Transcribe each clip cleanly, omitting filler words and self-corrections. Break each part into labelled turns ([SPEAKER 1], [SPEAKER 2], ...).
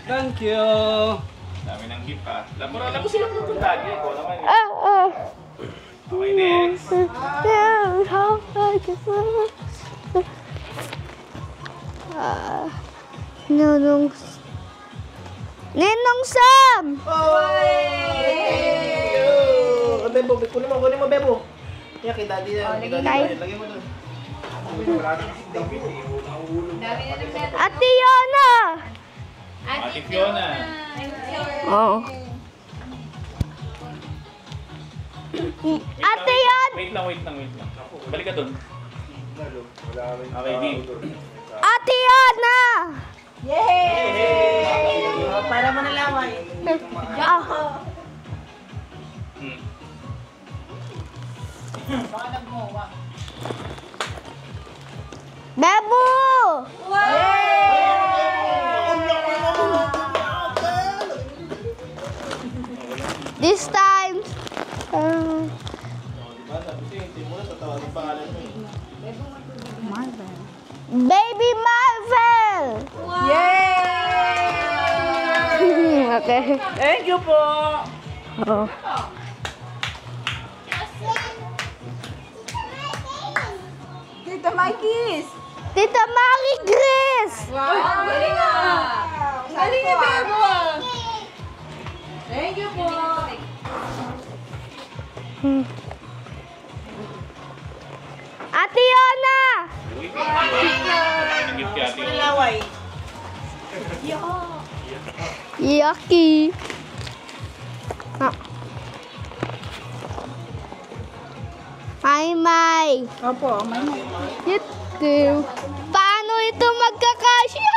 [SPEAKER 1] Thank you.
[SPEAKER 2] Dami ng gift ha. Labo sila po lagi. Ikaw naman. Okay, next.
[SPEAKER 3] Ninong Sam!
[SPEAKER 4] Bebo, kunin mo, Bebo. Yan, kay daddy yan. Lagay mo doon.
[SPEAKER 3] Ate Yona!
[SPEAKER 2] Ate Fiona.
[SPEAKER 3] Oo. Ate Yon!
[SPEAKER 2] Wait lang. Balik ka dun. Okay, game.
[SPEAKER 3] Ate Yona!
[SPEAKER 4] Yay! Para mo nalaman.
[SPEAKER 3] Bebo! This time, Baby Marvel!
[SPEAKER 5] Yay!
[SPEAKER 3] Okay.
[SPEAKER 4] Thank you po.
[SPEAKER 3] Oh.
[SPEAKER 5] Tita Mikey's!
[SPEAKER 3] Tita Marie Grace!
[SPEAKER 5] Wow! Galing Galing ni Bebo! Thank you po!
[SPEAKER 3] Ate Yona!
[SPEAKER 2] Gift kay Ate Fiona.
[SPEAKER 4] Laway.
[SPEAKER 3] Yucky! May.
[SPEAKER 5] Opo, may
[SPEAKER 3] Ito. Paano ito magkakasya?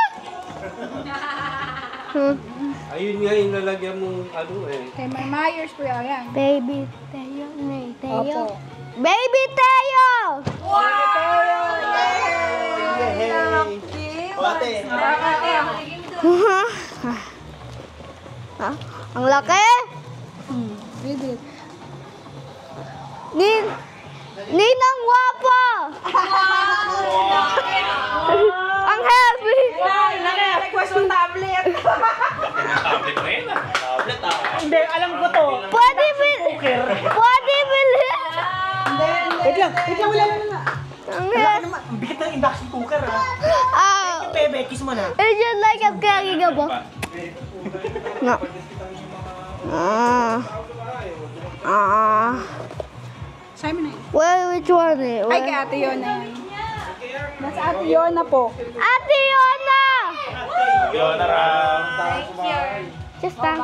[SPEAKER 1] Ayun nga yung lalagyan mong ano eh.
[SPEAKER 5] Kay May Myers po yan.
[SPEAKER 3] Baby Teo, Nay Teo.
[SPEAKER 5] Opo.
[SPEAKER 3] Baby Teo!
[SPEAKER 4] Ate.
[SPEAKER 3] Ang laki!
[SPEAKER 5] Read it.
[SPEAKER 3] Ninang Wapo! Ang heavy!
[SPEAKER 5] Request ng tablet.
[SPEAKER 2] Tablet mo yun ah. Tablet ah.
[SPEAKER 4] Hindi, alam ko to.
[SPEAKER 3] Pwede bilhin!
[SPEAKER 4] Wait lang, wala na.
[SPEAKER 3] Ang
[SPEAKER 4] Wala
[SPEAKER 3] heavy!
[SPEAKER 4] naman. Ang bigat ng induction cooker ah. Bebe, kiss mo na.
[SPEAKER 3] Is it like a carrying a box? No.
[SPEAKER 5] Simon na yun.
[SPEAKER 3] Which one?
[SPEAKER 5] Ay, kay Ate Yona yan. Nasa Ate Yona po.
[SPEAKER 3] Ate Yona!
[SPEAKER 2] Fiona Ram.
[SPEAKER 3] Just that.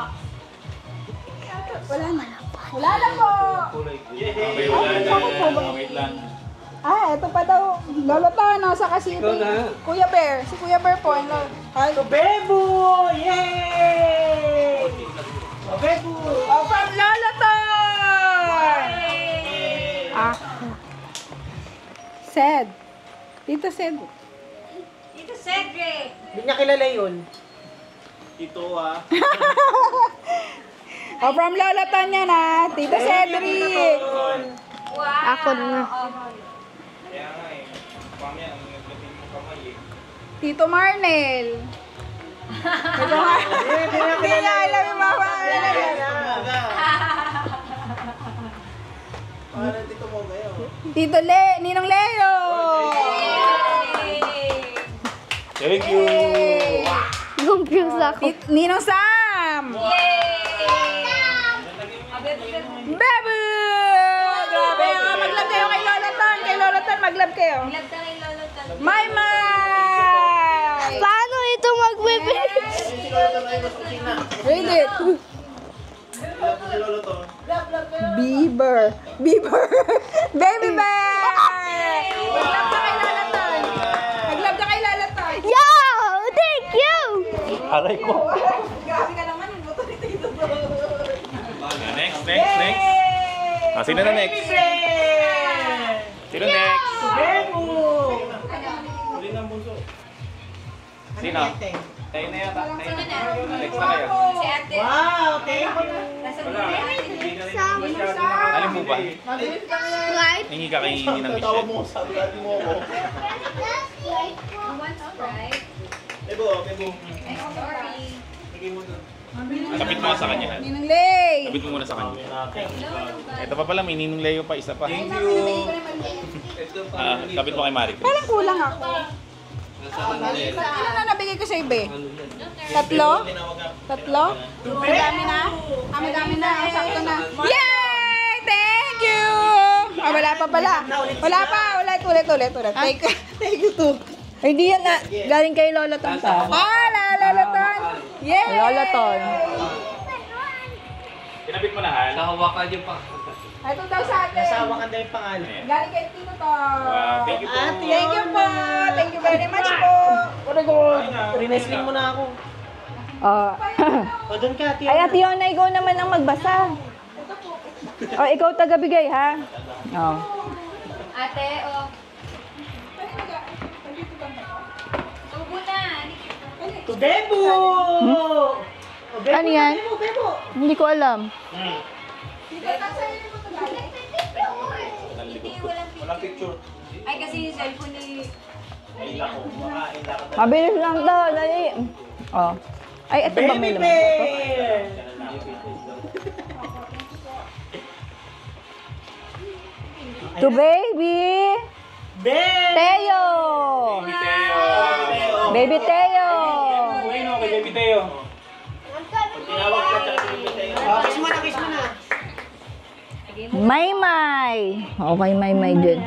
[SPEAKER 5] Wala na. Wala na po.
[SPEAKER 2] Okay, wala na. Wait lang.
[SPEAKER 5] Ito pa daw. Lolo Tano sa City.
[SPEAKER 1] Ikaw na.
[SPEAKER 5] Kuya Bear. Si Kuya Bear po. Ay,
[SPEAKER 4] Bebo! Yay! Bebo!
[SPEAKER 5] from Lolo Ton! Sed. Tito Sed.
[SPEAKER 4] Hindi niya kilala yun.
[SPEAKER 2] Ito ah.
[SPEAKER 5] From Lolo Ton yan Tito Cedric.
[SPEAKER 3] Ako na.
[SPEAKER 2] Kaya nga eh. Pamaya, ang nagdating mo kamay eh.
[SPEAKER 5] Tito Marnel. Tito Marnel. Hindi niya alam yung mga pangalan.
[SPEAKER 4] Parang dito mo kayo.
[SPEAKER 5] Tito Ninong Leo.
[SPEAKER 2] Thank you.
[SPEAKER 3] Confused ako.
[SPEAKER 5] Ninong Sam. Bebo! Grabe. Mag-love kayo kay Lolo Ton. Kay Lolo Ton, mag-love kayo. May.
[SPEAKER 3] Paano ito magbibilis?
[SPEAKER 5] Read it. Bieber. Baby bear. Mag-love ka kay Lolo Ton. Mag-love ka kay Lolo Ton.
[SPEAKER 3] Yo! Thank you!
[SPEAKER 2] Aray ko.
[SPEAKER 5] Grabe ka naman yung buto ni Tito.
[SPEAKER 2] Next. Sino na next? Sino next?
[SPEAKER 4] Bebo!
[SPEAKER 2] Huli ng bunso. Sino? Tayo na yata. Next na kayo.
[SPEAKER 4] Wow, thank you.
[SPEAKER 2] Alam mo ba?
[SPEAKER 3] Right?
[SPEAKER 2] Hingi ka kay Ninang
[SPEAKER 4] Tawag
[SPEAKER 2] Michelle.
[SPEAKER 4] mo, sabi natin mo ako. Bebo.
[SPEAKER 2] Kapit mo sa kanya.
[SPEAKER 5] Ninong Lay.
[SPEAKER 2] Kapit mo muna sa kanya. Ito pa pala, may Ninong Leo pa, isa pa.
[SPEAKER 1] Thank you. Ito pa.
[SPEAKER 2] Kapit mo kay Marie.
[SPEAKER 5] Parang kulang ako. Ilan na nabigay ko sa ibe? Tatlo? Tatlo? Madami na? Madami na. Ang sakto na. Yay! Thank you! Wala pa pala. Wala pa. Ulit. Thank you too.
[SPEAKER 3] Hindi yan na. Galing kay Lola Ton pa.
[SPEAKER 5] Lola Ton. Yay!
[SPEAKER 3] Lola Ton.
[SPEAKER 2] Kinabit mo na, Hal.
[SPEAKER 1] Nahawakan yung pa.
[SPEAKER 5] Ito daw sa atin.
[SPEAKER 4] Nasawa ka na yung pangalan.
[SPEAKER 5] Galing kay Tito Ton.
[SPEAKER 2] Wow, thank you po.
[SPEAKER 5] Thank you po. Thank you very much po.
[SPEAKER 4] Rinesling mo na ako.
[SPEAKER 3] Oh.
[SPEAKER 4] O, doon ka, Ate
[SPEAKER 3] Ay,
[SPEAKER 4] Yona.
[SPEAKER 3] Ate Yona, ikaw naman ang magbasa. Oh, ikaw tagabigay, ha? Oh.
[SPEAKER 6] Ate, oh. Tubo na.
[SPEAKER 4] To Bebo! O, Bebo,
[SPEAKER 3] Ano yan?
[SPEAKER 4] Bebo.
[SPEAKER 3] Hindi ko alam.
[SPEAKER 6] Hindi, walang picture. Ay, kasi yung cellphone ni...
[SPEAKER 3] Mabilis lang to. Dali. Oh. Ay, ito ba may
[SPEAKER 4] Baby
[SPEAKER 3] laman?
[SPEAKER 4] Bear!
[SPEAKER 3] To baby.
[SPEAKER 4] Bear!
[SPEAKER 3] Teo.
[SPEAKER 2] Baby Teo.
[SPEAKER 3] Baby Teo.
[SPEAKER 2] Uy, no, kay Baby Teo.
[SPEAKER 4] Tinawag ka sa Baby Teo. Kiss mo na.
[SPEAKER 3] Maymay. Okay, Maymay din.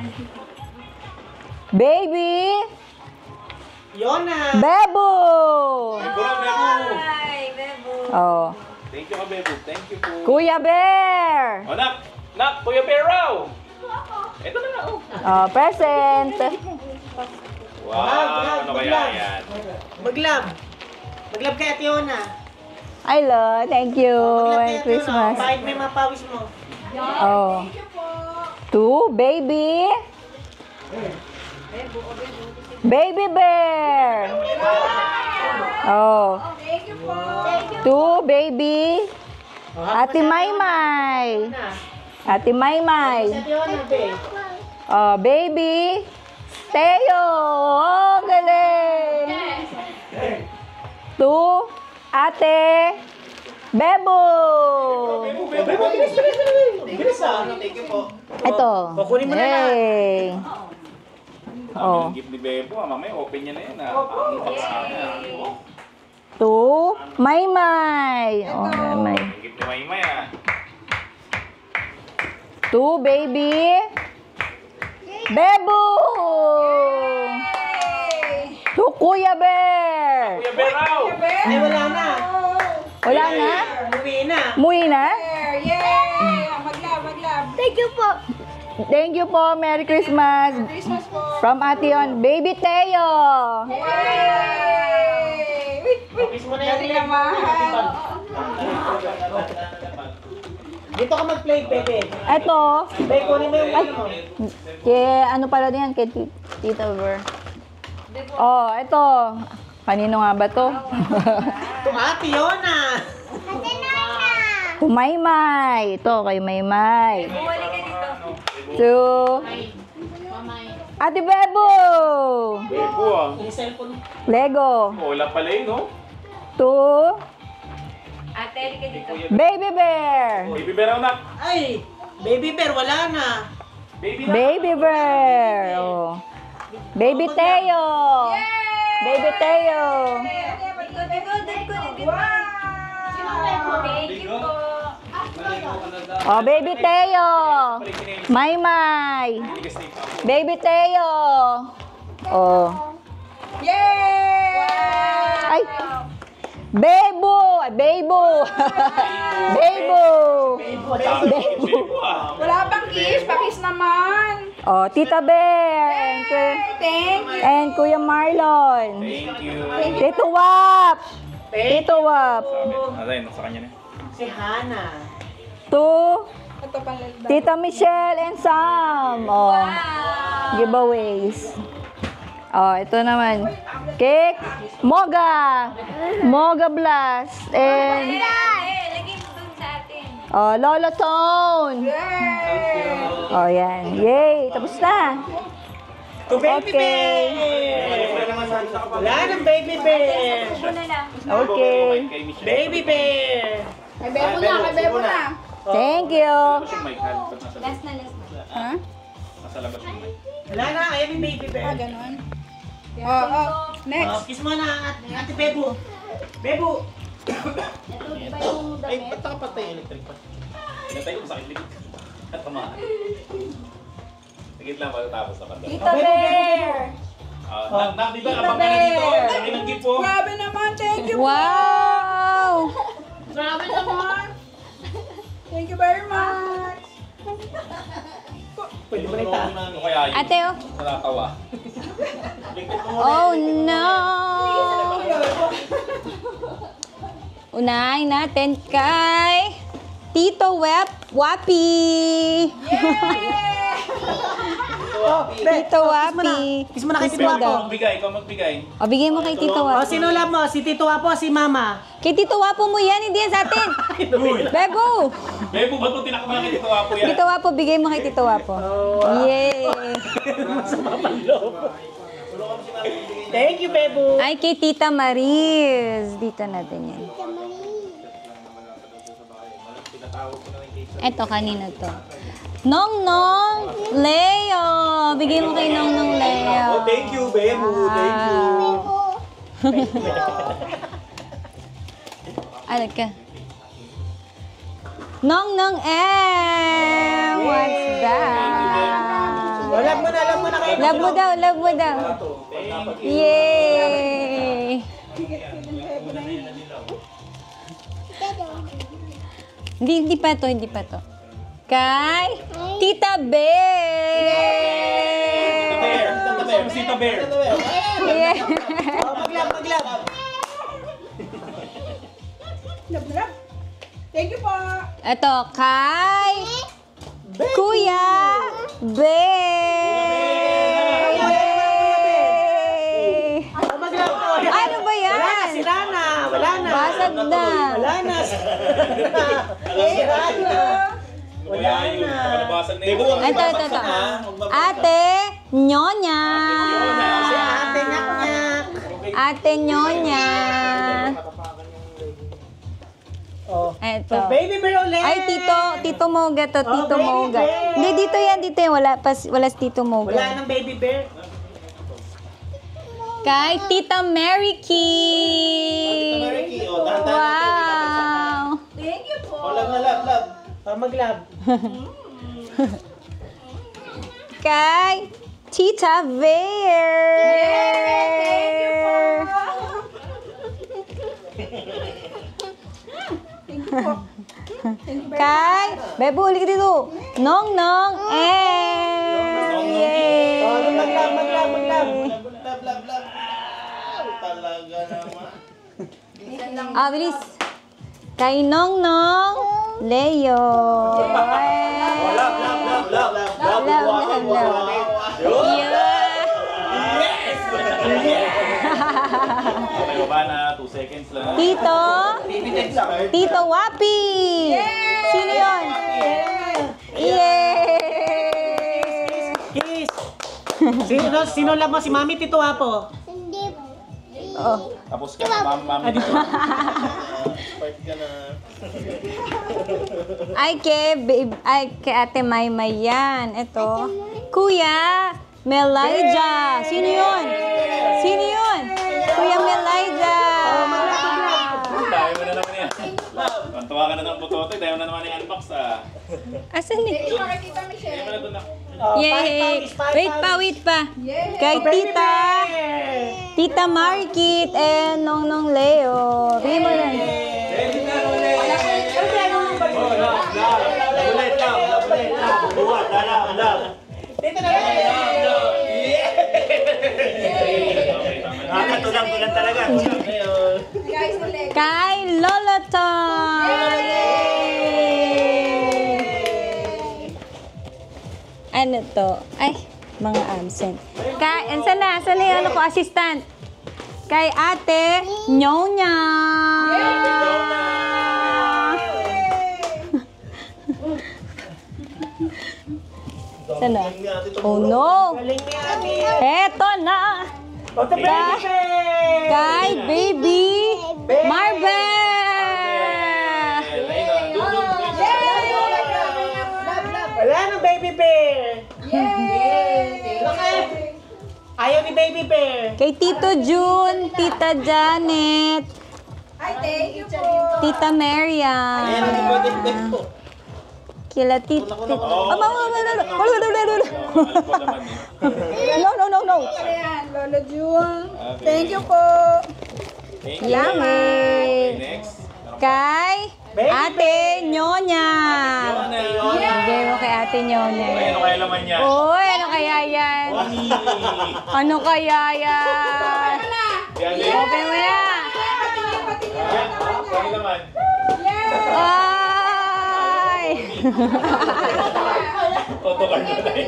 [SPEAKER 3] Baby.
[SPEAKER 4] Yona!
[SPEAKER 3] Bebo.
[SPEAKER 2] Bebo, Bebo.
[SPEAKER 6] Ay, Bebo.
[SPEAKER 3] Oh.
[SPEAKER 2] Thank you, ka, Bebo. Thank you po.
[SPEAKER 3] Kuya Bear.
[SPEAKER 2] Oh, nak, Kuya Bear raw. Ito na nga, oh.
[SPEAKER 3] Oh, present.
[SPEAKER 2] Wow, ano kaya yan?
[SPEAKER 4] Maglab kay Ate Yona.
[SPEAKER 3] I love. Thank you.
[SPEAKER 4] Maglab kay
[SPEAKER 3] Merry
[SPEAKER 4] Ate Yona.
[SPEAKER 3] Christmas.
[SPEAKER 4] Kahit may mapawis mo.
[SPEAKER 3] Oh. To baby. Baby Bear. Oh. To baby. Ate Maymay. Ate Maymay.
[SPEAKER 4] Ate Yona, be.
[SPEAKER 3] Oh, baby. Teo. Oh, galing. To Ate Bebo.
[SPEAKER 4] Bebo, bilis. Bilis ah. Thank you po.
[SPEAKER 3] Ito.
[SPEAKER 4] Kukunin mo na lang.
[SPEAKER 3] Yay. Oh.
[SPEAKER 2] Ang gift ni Bebo, mamaya open niya na yan, ah. Ang kapasama.
[SPEAKER 3] To Maymay. Oh, Maymay.
[SPEAKER 2] Ang gift ni Maymay, ah.
[SPEAKER 3] To baby. Bebo. To Kuya Bear.
[SPEAKER 2] Kuya Bear raw.
[SPEAKER 4] Ay, wala na.
[SPEAKER 3] Wala na?
[SPEAKER 4] Umuwi na.
[SPEAKER 3] Muwi na?
[SPEAKER 5] Yay! Maglab.
[SPEAKER 3] Thank you po. Thank you po. Merry Christmas.
[SPEAKER 5] Christmas po.
[SPEAKER 3] From Ate Yon. Baby Teo.
[SPEAKER 5] Yay!
[SPEAKER 4] Kiss mo na yan.
[SPEAKER 5] Dali na, mahal.
[SPEAKER 4] Dito ka mag-play, Bebe.
[SPEAKER 3] Ito.
[SPEAKER 4] Bebe, kunin mo yung ano mo.
[SPEAKER 3] Ano pala din yan? Kay Tita Ver. Oh, ito. Kanino nga ba to?
[SPEAKER 4] To Ate Yona.
[SPEAKER 3] To Maymay. Ito kay Maymay.
[SPEAKER 6] Bumalik ka dito.
[SPEAKER 3] To Ate Bebo.
[SPEAKER 2] Bebo, ah.
[SPEAKER 4] Yung cellphone.
[SPEAKER 3] Lego.
[SPEAKER 2] Oh, wala pala yun, no?
[SPEAKER 3] To
[SPEAKER 6] Ate, halika dito.
[SPEAKER 3] Baby Bear.
[SPEAKER 2] Baby Bear raw, nak.
[SPEAKER 4] Ay, Baby Bear, wala na.
[SPEAKER 2] Baby na.
[SPEAKER 3] Baby Bear. Oh. Baby Teo. Baby Teo.
[SPEAKER 6] Thank you po.
[SPEAKER 3] Oh, Baby Teo. Maymay. Baby Teo. Oh.
[SPEAKER 5] Yay!
[SPEAKER 3] Ay. Bebo. Bebo. Bebo.
[SPEAKER 2] Bebo, ah.
[SPEAKER 5] Wala pang kiss. Pakis naman.
[SPEAKER 3] Oh, Tita Bear.
[SPEAKER 5] Thank you.
[SPEAKER 3] And Kuya Marlon.
[SPEAKER 2] Thank you.
[SPEAKER 3] Tito Wap. Tito Wap.
[SPEAKER 2] Ano yun, sa kanya na.
[SPEAKER 4] Si Hana.
[SPEAKER 3] To
[SPEAKER 5] Ito pang lalda.
[SPEAKER 3] Tita Michelle and Sam. Oh. Giveaways. Oh, ito naman. Cake. Moga. Moga Blast. And
[SPEAKER 6] Lagay mo dun sa atin.
[SPEAKER 3] oh, Lola Tone. Oh, yan. Yay. Tapos na.
[SPEAKER 4] To Baby
[SPEAKER 3] Okay.
[SPEAKER 4] Bear. Wala ng baby bear.
[SPEAKER 6] Una lang.
[SPEAKER 3] Okay.
[SPEAKER 2] Kay Michelle.
[SPEAKER 4] Baby bear.
[SPEAKER 5] Kay Bebo na, kay Bebo na.
[SPEAKER 3] Thank you.
[SPEAKER 2] Labas yung mic, Han. Pag nasa
[SPEAKER 6] Last na, last na.
[SPEAKER 5] Ha?
[SPEAKER 2] nasa labas yung mic.
[SPEAKER 4] Wala na, ayan yung baby
[SPEAKER 5] Ah,
[SPEAKER 4] bear.
[SPEAKER 5] ganon. Oo. Next.
[SPEAKER 4] Kiss mo na, Ate Bebo. Bebo.
[SPEAKER 6] Ito, di ba yung
[SPEAKER 4] Ay,
[SPEAKER 6] damit?
[SPEAKER 4] ba't nakapatay yung electric pa?
[SPEAKER 2] Pinatay ko sa akin ligit. At tamaan. Ligit lang pagkatapos na kanta.
[SPEAKER 6] Tita Bear!
[SPEAKER 2] Di ba? Abang ka na dito. Laki ng gift po.
[SPEAKER 5] Grabe naman, thank you.
[SPEAKER 3] Wow!
[SPEAKER 5] Grabe naman. Thank you very much.
[SPEAKER 4] Pwede mo na ita.
[SPEAKER 2] Ano kaya yun?
[SPEAKER 3] Ate, oh.
[SPEAKER 2] Natatawa.
[SPEAKER 3] Oh, no! Unahin natin kay Tito Wapi. Tito Wapi.
[SPEAKER 4] Kiss mo na kay
[SPEAKER 3] Kiss
[SPEAKER 4] Tito
[SPEAKER 3] mo
[SPEAKER 4] Wapo.
[SPEAKER 3] daw.
[SPEAKER 2] Magbigay, ikaw magbigay.
[SPEAKER 3] O, bigay mo kay Tito
[SPEAKER 4] O,
[SPEAKER 3] Wapo.
[SPEAKER 4] sino love mo? Si Tito Wapo, si Mama.
[SPEAKER 3] Kay Tito Wapo mo yan, hindi yan sa atin. Bebo!
[SPEAKER 2] Bebo, ba't mo tinakamaki dito ako yan?
[SPEAKER 3] Tito Wapo, bigay mo kay Tito Wapo. Yay!
[SPEAKER 4] Thank you, Bebo.
[SPEAKER 3] Ay, kay Tita Maris. Dito natin yan. Eto, kanino to? Nong Leo! Bigay mo kay Nong Leo.
[SPEAKER 4] Oh, thank you, Bebo. Thank you.
[SPEAKER 3] Ano ka? Nong M! What's that?
[SPEAKER 4] Love mo na kayo.
[SPEAKER 3] Love mo daw, love mo daw. Yay! Hindi pa to, hindi pa to. Kay Tita Bear!
[SPEAKER 2] Tita Bear. Tita Bear.
[SPEAKER 3] Yeah.
[SPEAKER 4] Oh, maglab.
[SPEAKER 5] Love na love. Thank you po.
[SPEAKER 3] Ito, kay Kuya Bear! Yay!
[SPEAKER 4] Oh, maglab.
[SPEAKER 3] Ano ba yan?
[SPEAKER 4] Wala na, sira na. Wala na.
[SPEAKER 3] Basag na.
[SPEAKER 4] Wala na. Sira na.
[SPEAKER 2] Wala yun. Nakalabasag na yun.
[SPEAKER 3] Ito. Ate Nyonya.
[SPEAKER 4] Si ate nyak-nyak.
[SPEAKER 3] Ate Nyonya.
[SPEAKER 4] Oh.
[SPEAKER 3] Ito.
[SPEAKER 4] So, baby bear ulit.
[SPEAKER 3] Ay, Tito Moga to, Tito
[SPEAKER 4] baby
[SPEAKER 3] Moga.
[SPEAKER 4] bear.
[SPEAKER 3] Hindi, dito yan. Wala si Tito
[SPEAKER 4] Wala
[SPEAKER 3] Moga.
[SPEAKER 4] nang baby bear.
[SPEAKER 3] Kay Tita Mary Key. Wow.
[SPEAKER 5] Thank you po.
[SPEAKER 4] Oh, maglab.
[SPEAKER 3] Kay Tita Bear. Kay, Bebo, ulit ka dito. Nong Yay!
[SPEAKER 4] Oh, maglab.
[SPEAKER 3] Ah, bilis. Kay Nong Leo. Love.
[SPEAKER 2] Okay, baba na. 2 seconds lang.
[SPEAKER 3] Tito Wapi. Sino yun? Yay!
[SPEAKER 4] Kiss. Sino love mo? Si Mami, Tito Wapo.
[SPEAKER 3] Oh.
[SPEAKER 2] Tapos ka na, mami.
[SPEAKER 3] Ay, kay Ate Maymay yan. Ito. Kuya Melaija. Sino yun? Kuya Melaija.
[SPEAKER 2] Tayo mo na naman yan. Tuwa ka na ng butotoy. Tayo na naman yung unbox
[SPEAKER 3] Asan ni?
[SPEAKER 5] Thank you, Tita Michelle.
[SPEAKER 2] Tayo mo na doon na.
[SPEAKER 3] Yay! Wait pa. Kay Tita Marikit and Nong Leo. Bigyan mo na.
[SPEAKER 4] Tulang talaga.
[SPEAKER 5] Guys, ulit.
[SPEAKER 3] Kay Lola Tom. Ano to? Ay, mga absent. Saan na yung ano ko, assistant? Kay Ate Nyonya. Saan na? Oh no!
[SPEAKER 4] Galing ni Ate.
[SPEAKER 3] Eto na!
[SPEAKER 4] O, the baby bear!
[SPEAKER 3] Kay Baby Marvel!
[SPEAKER 4] Wala ng baby bear! Ayaw ni baby bear!
[SPEAKER 3] Kay Tito June, Tita Janet,
[SPEAKER 5] Ay, thank you po.
[SPEAKER 3] Tita Marian,
[SPEAKER 4] Ayan, ang birthday bear po.
[SPEAKER 3] kila Tita... No.
[SPEAKER 5] Ayan, Lola June. Thank you po.
[SPEAKER 3] Yummy!
[SPEAKER 2] Next.
[SPEAKER 3] Kay Ate Nyonya. Bigay mo kay Ate Nyonya.
[SPEAKER 2] Ano kaya laman niya?
[SPEAKER 3] Uy, ano kaya yan? Ano kaya yan? Open mo na.
[SPEAKER 2] Kaya laman.
[SPEAKER 3] Ay!
[SPEAKER 2] Photocard na tayo.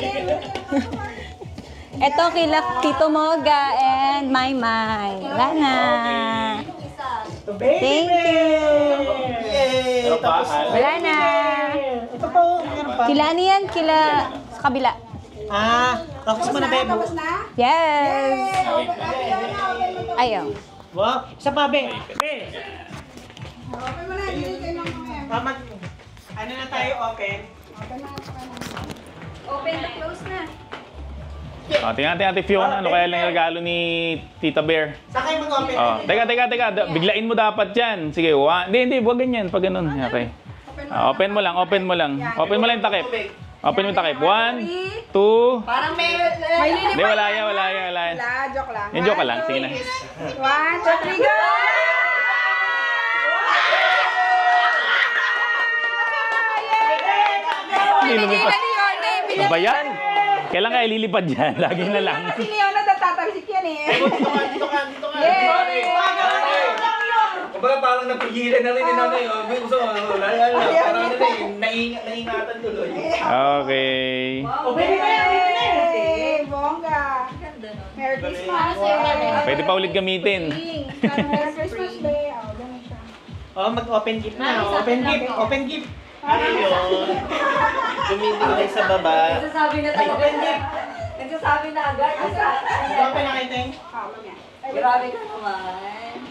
[SPEAKER 3] Ito kila Tito Moga and Maymay. Wala na.
[SPEAKER 4] The baby
[SPEAKER 3] Thank
[SPEAKER 4] bear! Yay!
[SPEAKER 2] Pero pa,
[SPEAKER 4] Tapos,
[SPEAKER 3] Wala na.
[SPEAKER 4] ito po, meron pa.
[SPEAKER 3] Kila ano yan? Kila sa kabila.
[SPEAKER 4] Tapos mo na, bebo.
[SPEAKER 5] Tapos na?
[SPEAKER 3] Yes! Ayaw.
[SPEAKER 4] Wow, isa pa, be. Be.
[SPEAKER 5] Open mo na. Dito kayo lang mamaya.
[SPEAKER 4] Ano na tayo, open?
[SPEAKER 6] Open the close na.
[SPEAKER 2] Tingnan natin Ate Fiona, ano kaya lang yung regalo ni Tita Bear?
[SPEAKER 4] Saan kayo mag-open?
[SPEAKER 2] Teka. Biglain mo dapat yan. Sige, hindi, huwag ganyan. Pag ganun. Okay. Open mo lang. Open mo lang yung takip. Open mo yung takip. 1, 2.
[SPEAKER 5] Parang may lilipad.
[SPEAKER 2] Hindi, wala yan.
[SPEAKER 5] Wala, joke lang.
[SPEAKER 2] Yung joke ka lang. Sige na.
[SPEAKER 5] 1, 2, 3, go!
[SPEAKER 2] Nililipad. Ano ba yan? Kailan kaya ililipad yan? Lagi na lang.
[SPEAKER 5] Si Leon na natatalsik yan eh.
[SPEAKER 4] Dito ka.
[SPEAKER 1] Kumbaga parang napigilan na rin ni nanay. Gusto mo, parang naingatan tuloy.
[SPEAKER 2] Okay.
[SPEAKER 5] Hey, bongga. Merry Christmas.
[SPEAKER 2] Pwede pa ulit gamitin.
[SPEAKER 5] Merry Christmas, Bay. Oh, ganun siya.
[SPEAKER 4] Mag-open gift na. Open gift. Ano yun? Tumiting na sa baba.
[SPEAKER 6] Nagsasabi na talaga. Nagsasabi na agad.
[SPEAKER 4] Open na kayo, Teng.
[SPEAKER 5] Oh, mamaya.
[SPEAKER 6] Grabe ka naman.